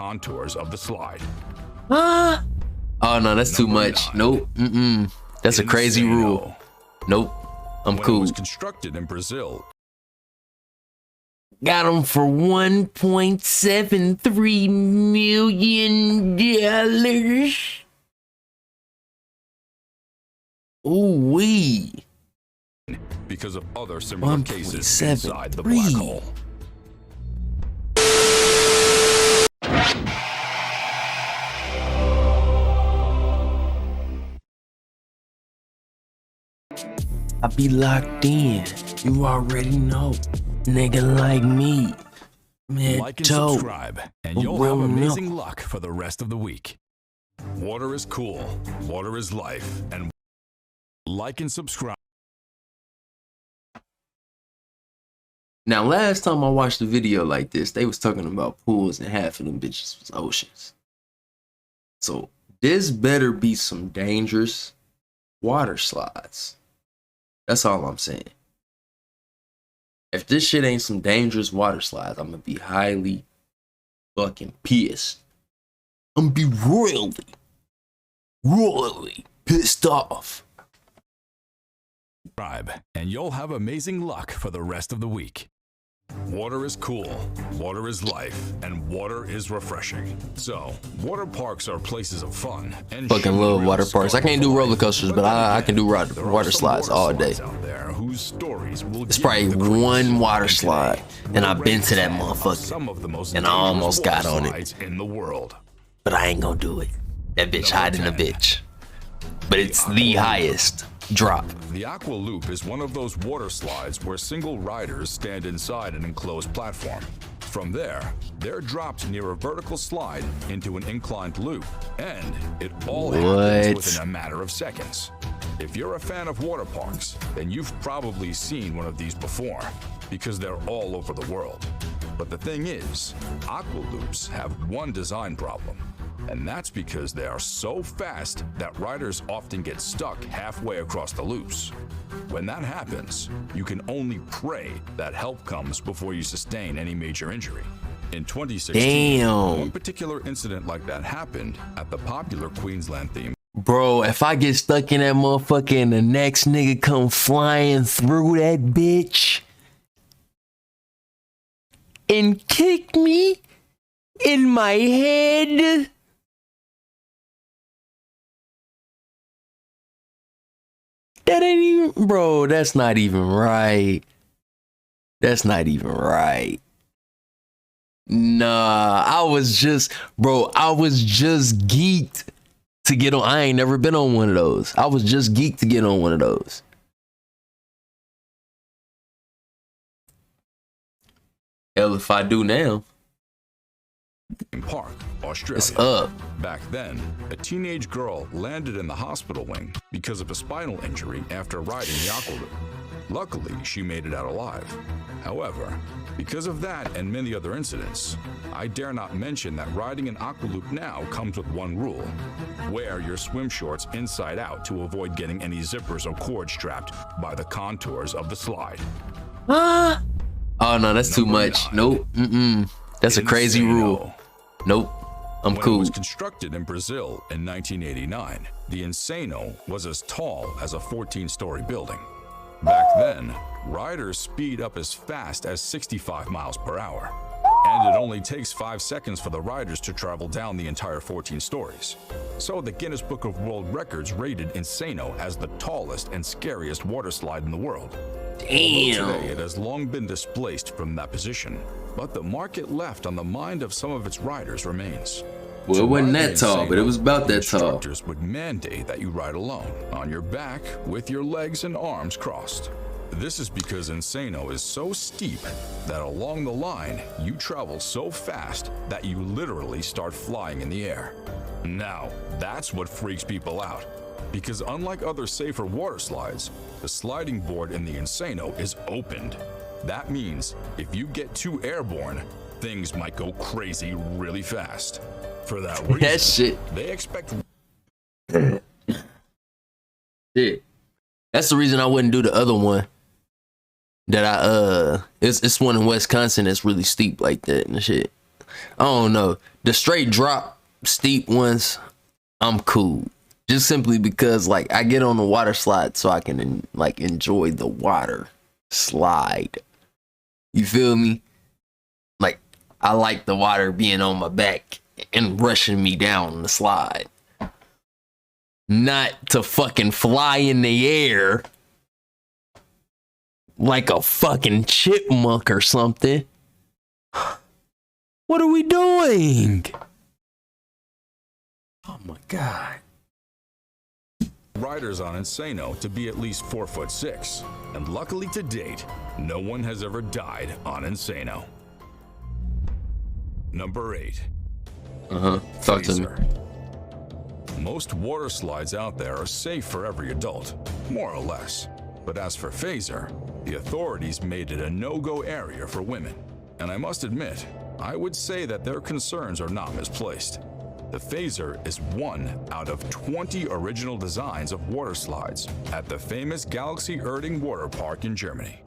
contours of the slide. Huh? Oh no, that's too much. Nope. That's a crazy rule. Nope. I'm cool. It was constructed in Brazil. Got him for $1.73 million. Ooh wee. Because of other similar cases inside the black hole. I be locked in. You already know. Nigga like me. Like and subscribe, and you'll have amazing luck for the rest of the week. Water is cool. Water is life. And like and subscribe. Now, last time I watched a video like this, they was talking about pools and half of them bitches was oceans. So this better be some dangerous water slides. That's all I'm saying. If this shit ain't some dangerous water slides, I'm gonna be highly fucking pissed. I'm gonna be royally pissed off. Subscribe, and you'll have amazing luck for the rest of the week. Water is cool, water is life, and water is refreshing. So, water parks are places of fun. And fucking love water parks. I can't do roller coasters, but I can do water slides all day. It's probably one water slide, and I've been to that motherfucker, and I almost got on it. But I ain't gonna do it. That bitch hiding a bitch. But it's the highest drop. The Aqua Loop is one of those water slides where single riders stand inside an enclosed platform. From there, they're dropped near a vertical slide into an inclined loop, and it all happens within a matter of seconds. If you're a fan of water parks, then you've probably seen one of these before, because they're all over the world. But the thing is, Aqua Loops have one design problem. And that's because they are so fast that riders often get stuck halfway across the loops. When that happens, you can only pray that help comes before you sustain any major injury. In 2016, one particular incident like that happened at the popular Queensland theme. Bro, if I get stuck in that motherfucker and the next nigga come flying through that bitch and kick me in my head, that ain't even, bro, that's not even right. That's not even right. Nah, I was just geeked to get on. I ain't never been on one of those. I was just geeked to get on one of those. Hell, if I do now. Park, Australia. It's up. Back then, a teenage girl landed in the hospital wing because of a spinal injury after riding the Aqua Loop. Luckily, she made it out alive. However, because of that and many other incidents, I dare not mention that riding an Aqua Loop now comes with one rule. Wear your swim shorts inside out to avoid getting any zippers or cords trapped by the contours of the slide. Oh no, that's too much. Nope. That's a crazy rule. Nope. I'm cool. When it was constructed in Brazil in 1989, the Insano was as tall as a 14-story building. Back then, riders speed up as fast as 65 miles per hour. And it only takes 5 seconds for the riders to travel down the entire 14 stories. So the Guinness Book of World Records rated Insano as the tallest and scariest water slide in the world. Damn. Today, it has long been displaced from that position, but the market left on the mind of some of its riders remains. Well, it wasn't that tall, but it was about that tall. Instructors would mandate that you ride alone, on your back, with your legs and arms crossed. This is because Insano is so steep that along the line, you travel so fast that you literally start flying in the air. Now, that's what freaks people out, because unlike other safer water slides, the sliding board in the Insano is opened. That means if you get too airborne, things might go crazy really fast. For that reason, that shit. They expect... Shit. That's the reason I wouldn't do the other one. That it's one in Wisconsin that's really steep like that and shit. I don't know. The straight drop steep ones, I'm cool. Just simply because like I get on the water slide so I can like enjoy the water slide. You feel me? Like I like the water being on my back and rushing me down the slide. Not to fucking fly in the air like a fucking chipmunk or something. What are we doing? Oh my God. Riders on Insano to be at least 4'6", and luckily to date, no one has ever died on Insano. Number 8. Talk to me. Most water slides out there are safe for every adult, more or less. But as for Phaser, the authorities made it a no-go area for women. And I must admit, I would say that their concerns are not misplaced. The Phaser is one out of 20 original designs of water slides at the famous Galaxy Erding water park in Germany.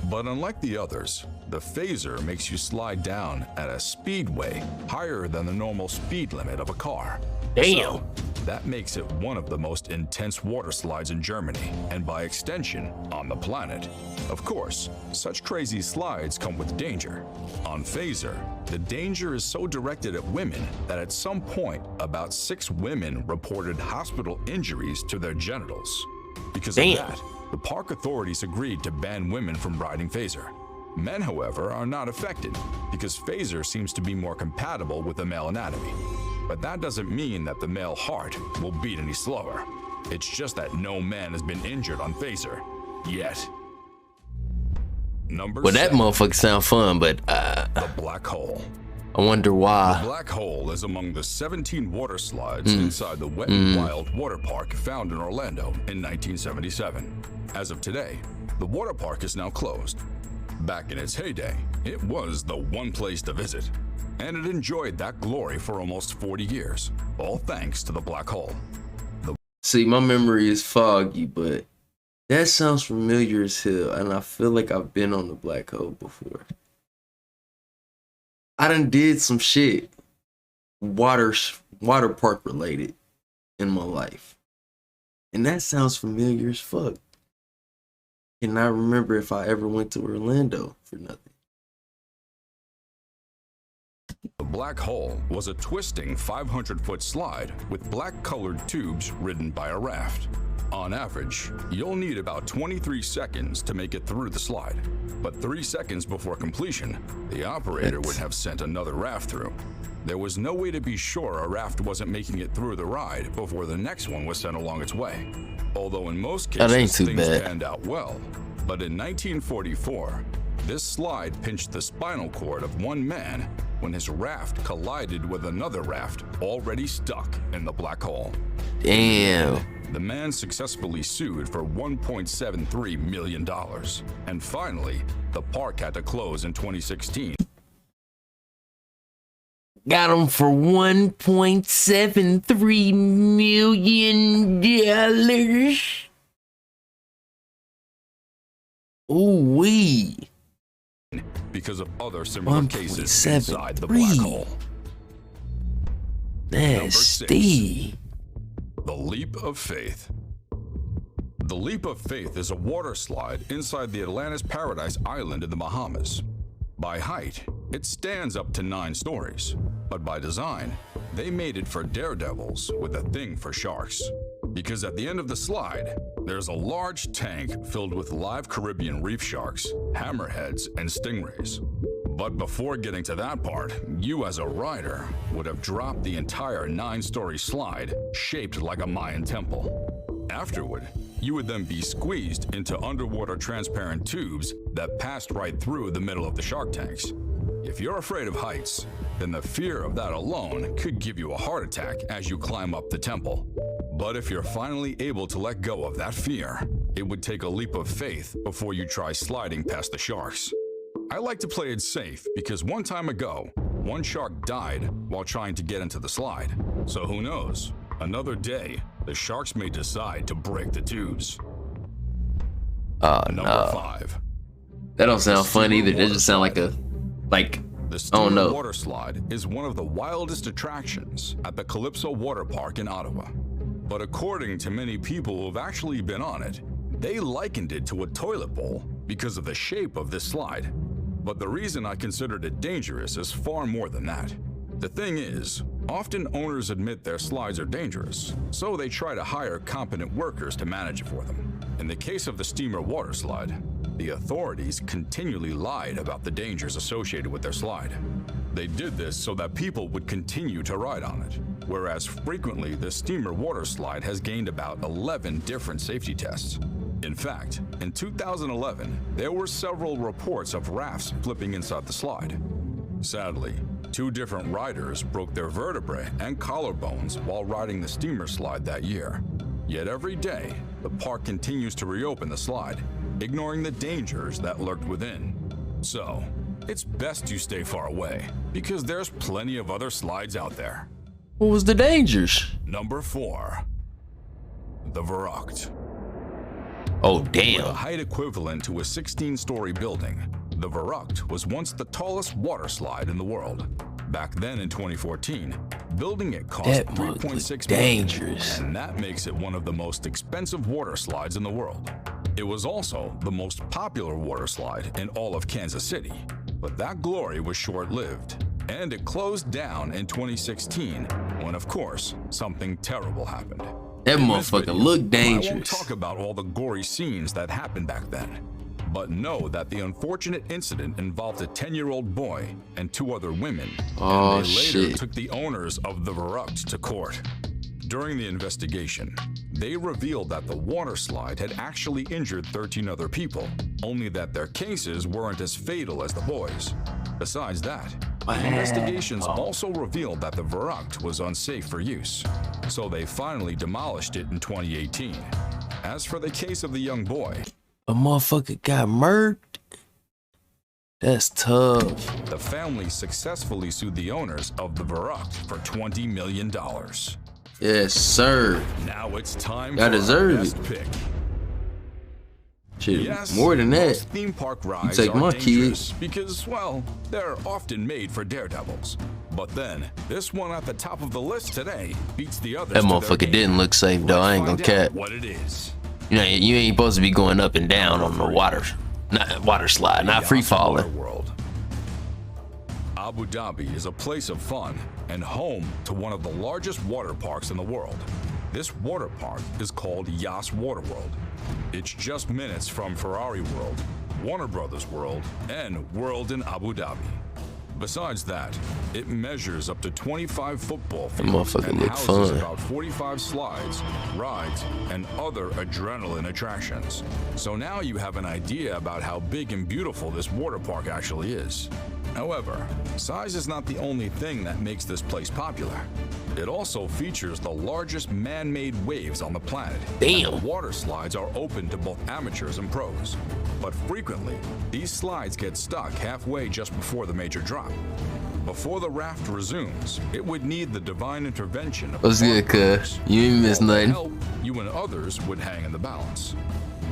But unlike the others, the Phaser makes you slide down at a speedway higher than the normal speed limit of a car. Damn. So, that makes it one of the most intense water slides in Germany, and by extension, on the planet. Of course, such crazy slides come with danger. On Phaser, the danger is so directed at women that at some point, about 6 women reported hospital injuries to their genitals. Because of that, the park authorities agreed to ban women from riding Phaser. Men, however, are not affected, because Phaser seems to be more compatible with the male anatomy. But that doesn't mean that the male heart will beat any slower. It's just that no man has been injured on Phaser yet. Number 7. That motherfucker sound fun, but the black hole. I wonder why. The black hole is among the 17 water slides inside the Wet n Wild water park found in Orlando in 1977. As of today, the water park is now closed. Back in its heyday, it was the one place to visit. And it enjoyed that glory for almost 40 years, all thanks to the black hole. See, my memory is foggy, but that sounds familiar as hell, and I feel like I've been on the black hole before. I done did some shit water park related in my life, and that sounds familiar as fuck. Cannot remember if I ever went to Orlando for nothing. The black hole was a twisting 500-foot slide with black-colored tubes ridden by a raft. On average, you'll need about 23 seconds to make it through the slide, but 3 seconds before completion, the operator would have sent another raft through. There was no way to be sure a raft wasn't making it through the ride before the next one was sent along its way. Although in most cases, things panned out well. But in 1944, this slide pinched the spinal cord of one man when his raft collided with another raft already stuck in the black hole. Damn. The man successfully sued for $1.73 million. And finally, the park had to close in 2016. Got him for $1.73 million. Ooh-wee. Because of other similar cases inside the black hole. Nasty. The Leap of Faith. The Leap of Faith is a water slide inside the Atlantis Paradise Island in the Bahamas. By height, it stands up to 9 stories, but by design, they made it for daredevils with a thing for sharks. Because at the end of the slide, there's a large tank filled with live Caribbean reef sharks, hammerheads, and stingrays. But before getting to that part, you as a rider would have dropped the entire 9-story slide shaped like a Mayan temple. Afterward, you would then be squeezed into underwater transparent tubes that passed right through the middle of the shark tanks. If you're afraid of heights, then the fear of that alone could give you a heart attack as you climb up the temple. But if you're finally able to let go of that fear, it would take a leap of faith before you try sliding past the sharks. I like to play it safe because one time ago, one shark died while trying to get into the slide. So who knows? Another day, the sharks may decide to break the tubes. Number 5. That don't sound fun either. That just sound like The I don't Steamer know. Water Slide is one of the wildest attractions at the Calypso Water Park in Ottawa. But according to many people who have actually been on it, they likened it to a toilet bowl because of the shape of this slide. But the reason I considered it dangerous is far more than that. The thing is, often owners admit their slides are dangerous, so they try to hire competent workers to manage it for them. In the case of the Steamer Water Slide, the authorities continually lied about the dangers associated with their slide. They did this so that people would continue to ride on it, whereas frequently the Steamer Water Slide has gained about 11 different safety tests. In fact, in 2011, there were several reports of rafts flipping inside the slide. Sadly, 2 different riders broke their vertebrae and collarbones while riding the steamer slide that year. Yet every day, the park continues to reopen the slide, ignoring the dangers that lurked within. So, it's best you stay far away, because there's plenty of other slides out there. What was the dangers? Number 4. The Verrucht. Oh, With a damn. height equivalent to a 16-story building, the Verrucht was once the tallest water slide in the world. Back then in 2014, building it cost That mug $3.6 looked million, dangerous. and that makes it one of the most expensive water slides in the world. It was also the most popular water slide in all of Kansas City, but that glory was short-lived, and it closed down in 2016 when, of course, something terrible happened. That In this motherfucker video, looked I won't dangerous. talk about all the gory scenes that happened back then, but know that the unfortunate incident involved a 10-year-old boy and 2 other women, Oh, and they later shit. took the owners of the Verrucht to court. During the investigation, they revealed that the water slide had actually injured 13 other people, only that their cases weren't as fatal as the boys. Besides that, the investigations also revealed that the Verrucht was unsafe for use, so they finally demolished it in 2018. As for the case of the young boy, A motherfucker got murdered? That's tough. the family successfully sued the owners of the Verrucht for $20 million. Yes, sir. Now it's time I for our deserve best it. pick. Shit, Yes, more than that. most theme park rides take are my dangerous because, well, they're often made for daredevils. But then, this one at the top of the list today beats the others. That to their motherfucker game. didn't look safe though. I ain't gonna Let's find out cap. what it is. You know, you ain't supposed to be going up and down on the water, not water slide, not free Yas falling. Water World. Abu Dhabi is a place of fun and home to one of the largest water parks in the world. This water park is called Yas Water World. It's just minutes from Ferrari World, Warner Brothers World, and World in Abu Dhabi. Besides that, it measures up to 25 football fields motherfucker and look houses fun. about 45 slides, rides, and other adrenaline attractions. So now you have an idea about how big and beautiful this water park actually is. However, size is not the only thing that makes this place popular. It also features the largest man-made waves on the planet. Damn. And the water slides are open to both amateurs and pros. But frequently, these slides get stuck halfway just before the major drop. Before the raft resumes, it would need the divine intervention of What's good, cuz? partners. You ain't miss Without nothing. help, you and others would hang in the balance.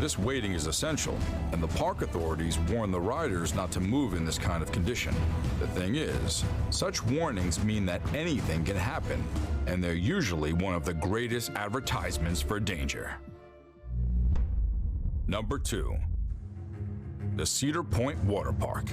This waiting is essential, and the park authorities warn the riders not to move in this kind of condition. The thing is, such warnings mean that anything can happen, and they're usually one of the greatest advertisements for danger. Number 2. The Cedar Point Water Park.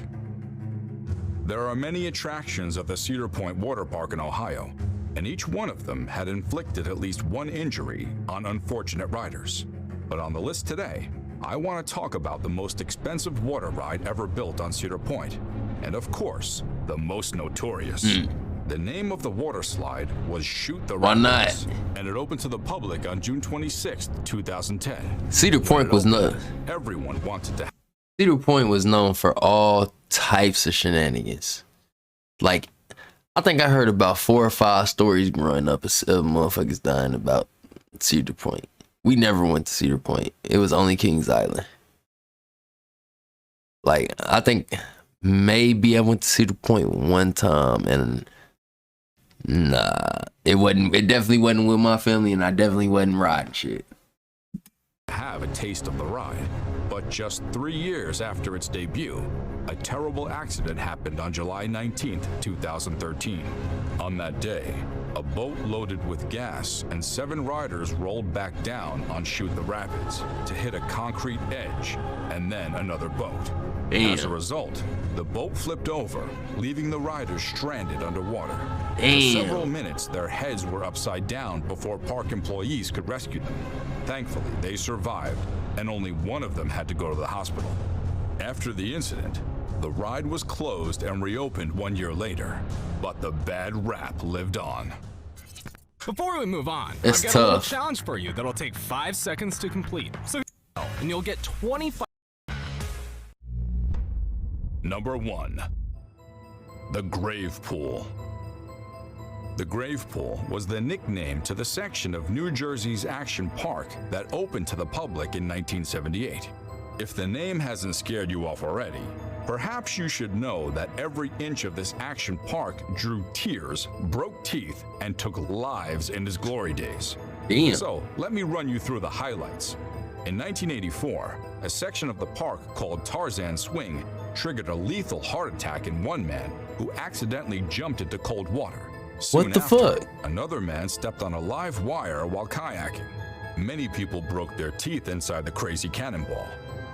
There are many attractions at the Cedar Point Water Park in Ohio, and each one of them had inflicted at least one injury on unfortunate riders. But on the list today, I want to talk about the most expensive water ride ever built on Cedar Point, and of course, the most notorious. The name of the water slide was Shoot the Why not? Rapids, and it opened to the public on June 26, 2010. Cedar Point was not. Everyone wanted to. Cedar Point was known for all types of shenanigans. Like, I think I heard about 4 or 5 stories growing up of motherfuckers dying about Cedar Point. We never went to Cedar Point. It was only Kings Island. Like, I think maybe I went to Cedar Point one time, and nah, it definitely wasn't with my family, and I definitely wasn't riding shit. Have a taste of the ride. But just 3 years after its debut, a terrible accident happened on July 19, 2013. On that day, a boat loaded with gas and 7 riders rolled back down on Shoot the Rapids to hit a concrete edge and then another boat. Damn. As a result, the boat flipped over, leaving the riders stranded underwater. Damn. For several minutes, their heads were upside down before park employees could rescue them. Thankfully, they survived, and only one of them had to go to the hospital. After the incident, the ride was closed and reopened 1 year later, but the bad rap lived on. Before we move on, It's I've got a little tough. challenge for you that'll take 5 seconds to complete. So, and you'll get 25. Number 1. The Grave Pool. The Grave Pool was the nickname to the section of New Jersey's Action Park that opened to the public in 1978. If the name hasn't scared you off already, perhaps you should know that every inch of this action park drew tears, broke teeth, and took lives in its glory days. Damn. So, let me run you through the highlights. In 1984, a section of the park called Tarzan Swing triggered a lethal heart attack in one man who accidentally jumped into cold water. Soon What the after, fuck? Another man stepped on a live wire while kayaking. Many people broke their teeth inside the crazy cannonball.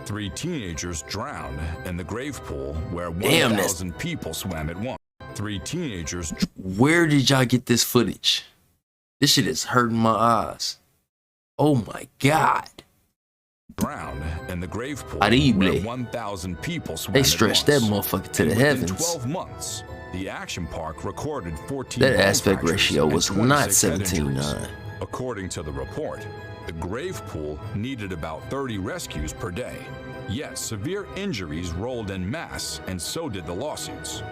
3 teenagers drowned in the grave pool where Damn, 1,000 people swam at once. 3 teenagers Where did y'all get this footage? This shit is hurting my eyes. Oh my god. drowned in the grave pool Horrible. where 1,000 people swam They at stretched that once. motherfucker to And the within heavens. 12 months, the action park recorded 14 That bone aspect fractures ratio and was not 26 head 17:9. injuries. According to the report, the grave pool needed about 30 rescues per day. Yet severe injuries rolled en masse, and so did the lawsuits.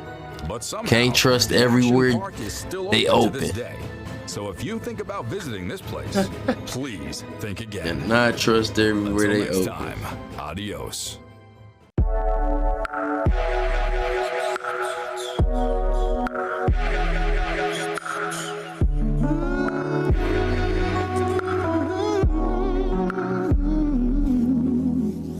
But somehow, Can't trust the action everywhere park is still they open to this open. day. So if you think about visiting this place, please think again. And not trust everywhere Until they next open. time, adios.